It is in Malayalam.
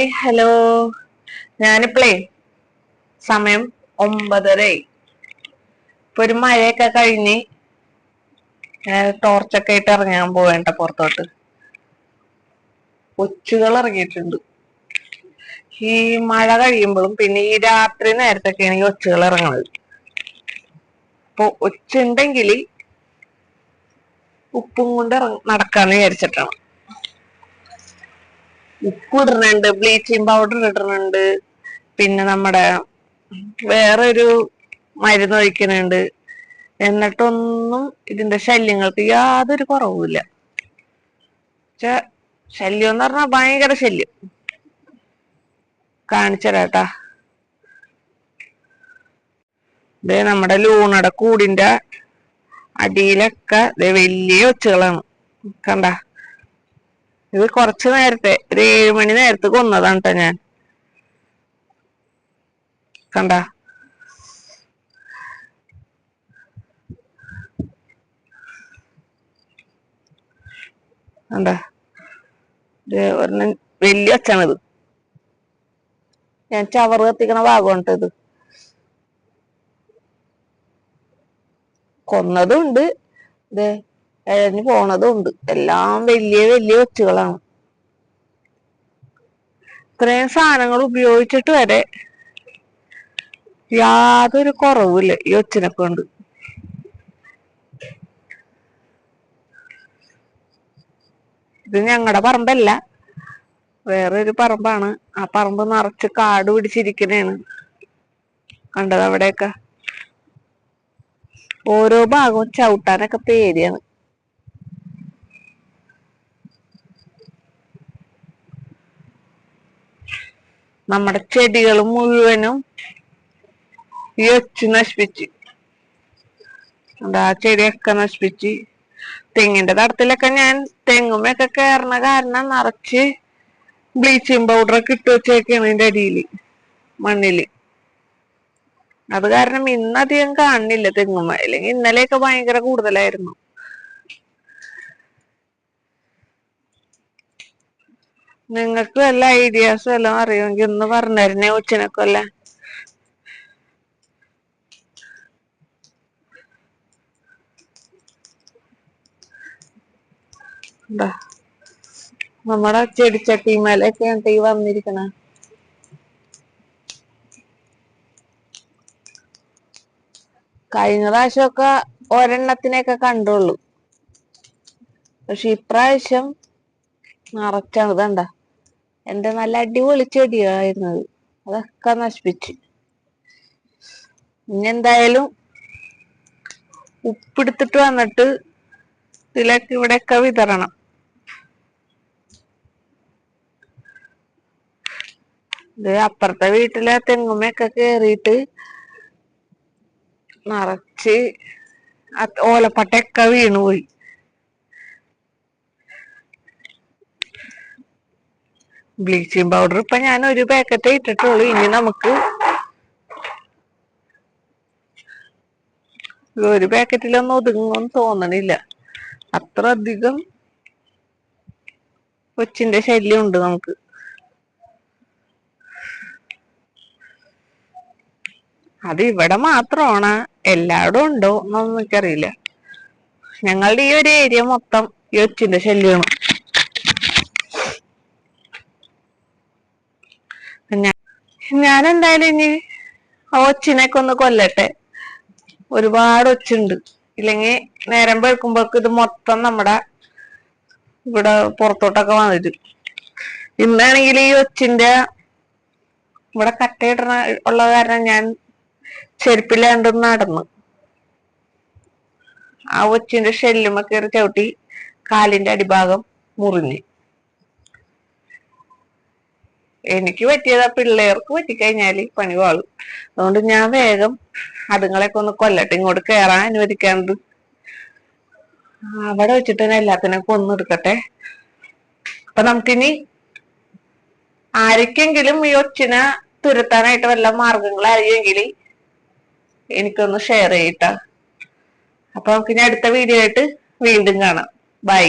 Hi hello. ഞാനിപ്പളേ സമയം 9:30. ഇപ്പൊ ഒരു മഴയൊക്കെ കഴിഞ്ഞ് ടോർച്ചൊക്കെ ആയിട്ട് ഇറങ്ങാൻ പോവേണ്ട പുറത്തോട്ട്. ഒച്ചുകൾ ഇറങ്ങിയിട്ടുണ്ട്. ഈ മഴ കഴിയുമ്പോഴും പിന്നെ ഈ രാത്രി നേരത്തൊക്കെയാണ് ഈ ഒച്ചുകൾ ഇറങ്ങുന്നത്. അപ്പൊ ഒച്ചുണ്ടെങ്കിൽ ഉപ്പും കൊണ്ട് നടക്കാന്ന് വിചാരിച്ചിട്ടാണ്. ഉപ്പ് ഇടുന്നുണ്ട്, ബ്ലീച്ചിങ് പൗഡർ ഇടുന്നുണ്ട്, പിന്നെ നമ്മുടെ വേറൊരു മരുന്ന് ഒഴിക്കുന്നുണ്ട്. എന്നിട്ടൊന്നും ഇതിന്റെ ശല്യങ്ങൾക്ക് യാതൊരു കുറവുമില്ല. ശല്യം എന്ന് പറഞ്ഞാൽ ഭയങ്കര ശല്യം. കാണിച്ചരാട്ടാ. ഇത് നമ്മുടെ ലൂണയുടെ കൂടിന്റെ അടിയിലൊക്കെ വലിയ ഒച്ചുകളാണ്. കണ്ട, ഇത് കുറച്ചു നേരത്തെ ഒരു 7 മണി നേരത്ത് കൊന്നതാണ് കേട്ടോ ഞാൻ. കണ്ട, കണ്ട, വലിയ ഒച്ചാണിത്. ഞാൻ ചവറ് കത്തിക്കണ ഭാഗമാണ് ഇത്. കൊന്നതും ഉണ്ട്, ഇത് എഴഞ്ഞു പോണതും ഉണ്ട്. എല്ലാം വലിയ വലിയ ഒച്ചുകളാണ്. ഇത്രയും സാധനങ്ങൾ ഉപയോഗിച്ചിട്ട് വരെ യാതൊരു കുറവുമില്ല ഈ ഒച്ചിനെ കൊണ്ട്. ഇത് ഞങ്ങളുടെ പറമ്പല്ല, വേറൊരു പറമ്പാണ്. ആ പറമ്പ് നിറച്ച് കാട് പിടിച്ചിരിക്കണേണ്. കണ്ടത് അവിടെയൊക്കെ ഓരോ ഭാഗവും ചവിട്ടാനൊക്കെ പേടിയാണ്. നമ്മുടെ ചെടികൾ മുഴുവനും ഈ ഒച്ച് നശിപ്പിച്ച്. ആ ചെടിയൊക്കെ നശിപ്പിച്ച്. തെങ്ങിന്റെ തടത്തിലൊക്കെ ഞാൻ തെങ്ങുമൊക്കെ കയറണ കാരണം നിറച്ച് ബ്ലീച്ചിങ് പൗഡറൊക്കെ ഇട്ട് വെച്ചേക്കാണ് ഇതിന്റെ അടിയില്, മണ്ണില്. അത് കാരണം ഇന്നധികം കാണുന്നില്ല തെങ്ങുമ്മ. അല്ലെങ്കിൽ ഇന്നലെയൊക്കെ ഭയങ്കര കൂടുതലായിരുന്നു. നിങ്ങൾക്ക് വല്ല ഐഡിയാസ് വല്ലതും അറിയുമെങ്കിൽ ഒന്ന് പറഞ്ഞിരുന്നേ ഒച്ചിനൊക്കെ അല്ലേ. എന്താ നമ്മുടെ ചെടിച്ചട്ടിമേലൊക്കെ ഈ വന്നിരിക്കണ. കഴിഞ്ഞ പ്രാവശ്യമൊക്കെ ഒരെണ്ണത്തിനെയൊക്കെ കണ്ടുള്ളൂ. പക്ഷെ ഇപ്രാവശ്യം നിറച്ചാണ്. ഇതണ്ട, എന്റെ നല്ല അടിപൊളി ചെടിയായിരുന്നത്, അതൊക്കെ നശിപ്പിച്ച്. ഇനി എന്തായാലും ഉപ്പെടുത്തിട്ട് വന്നിട്ട് ഇതിലേക്ക് ഇവിടെയൊക്കെ വിതറണം. ഇത് അപ്പുറത്തെ വീട്ടിലെ തെങ്ങുമ്മയൊക്കെ കേറിയിട്ട് നിറച്ച് ഓലപ്പട്ടയൊക്കെ വീണുപോയി. ബ്ലീച്ചിങ് പൗഡർ ഇപ്പൊ ഞാൻ ഒരു പാക്കറ്റ് ഇട്ടിട്ടുള്ളൂ. ഇനി നമുക്ക് ഒരു പാക്കറ്റിലൊന്നും ഒതുങ്ങുമെന്ന് തോന്നണില്ല. അത്ര അധികം ഒച്ചിന്റെ ശല്യം ഉണ്ട് നമുക്ക്. അത് ഇവിടെ മാത്രമാണ്, എല്ലായിടും ഉണ്ടോ എന്നൊന്നും എനിക്കറിയില്ല. ഞങ്ങളുടെ ഈ ഒരു ഏരിയ മൊത്തം ഈ ഒച്ചിന്റെ ശല്യമാണ്. ഞാൻ എന്തായാലും ഇനി ഒച്ചിനെയൊക്കെ ഒന്ന് കൊല്ലട്ടെ. ഒരുപാട് ഒച്ചുണ്ട്. ഇല്ലെങ്കിൽ നേരം വെളുക്കുമ്പോഴേക്ക് ഇത് മൊത്തം നമ്മുടെ ഇവിടെ പുറത്തോട്ടൊക്കെ വന്നിട്ട്. ഇന്നാണെങ്കിൽ ഈ ഒച്ചിന്റെ ഇവിടെ കട്ടയിടണ ഉള്ള കാരണം ഞാൻ ചെരുപ്പില്ലാണ്ട് നടന്നു. ആ ഒച്ചിന്റെ ഷെല്ലുമ്മ കയറി ചവിട്ടി കാലിന്റെ അടിഭാഗം മുറിഞ്ഞ്. എനിക്ക് പറ്റിയതാ, പിള്ളേർക്ക് പറ്റിക്കഴിഞ്ഞാല് പണി വാളും. അതുകൊണ്ട് ഞാൻ വേഗം അതുങ്ങളെയൊക്കെ ഒന്ന് കൊല്ലട്ടെ. ഇങ്ങോട്ട് കയറാൻ അനുവദിക്കാണ്ട് അവിടെ വെച്ചിട്ട് തന്നെ എല്ലാത്തിനും കൊന്നെടുക്കട്ടെ. അപ്പൊ നമുക്കിനി ആർക്കെങ്കിലും ഈ ഒച്ചിനെ തുരത്താനായിട്ട് വല്ല മാർഗങ്ങൾ അറിയുമെങ്കിൽ എനിക്കൊന്ന് ഷെയർ ചെയ്യട്ടാ. അപ്പൊ നമുക്കിനി അടുത്ത വീഡിയോ ആയിട്ട് വീണ്ടും കാണാം. ബൈ.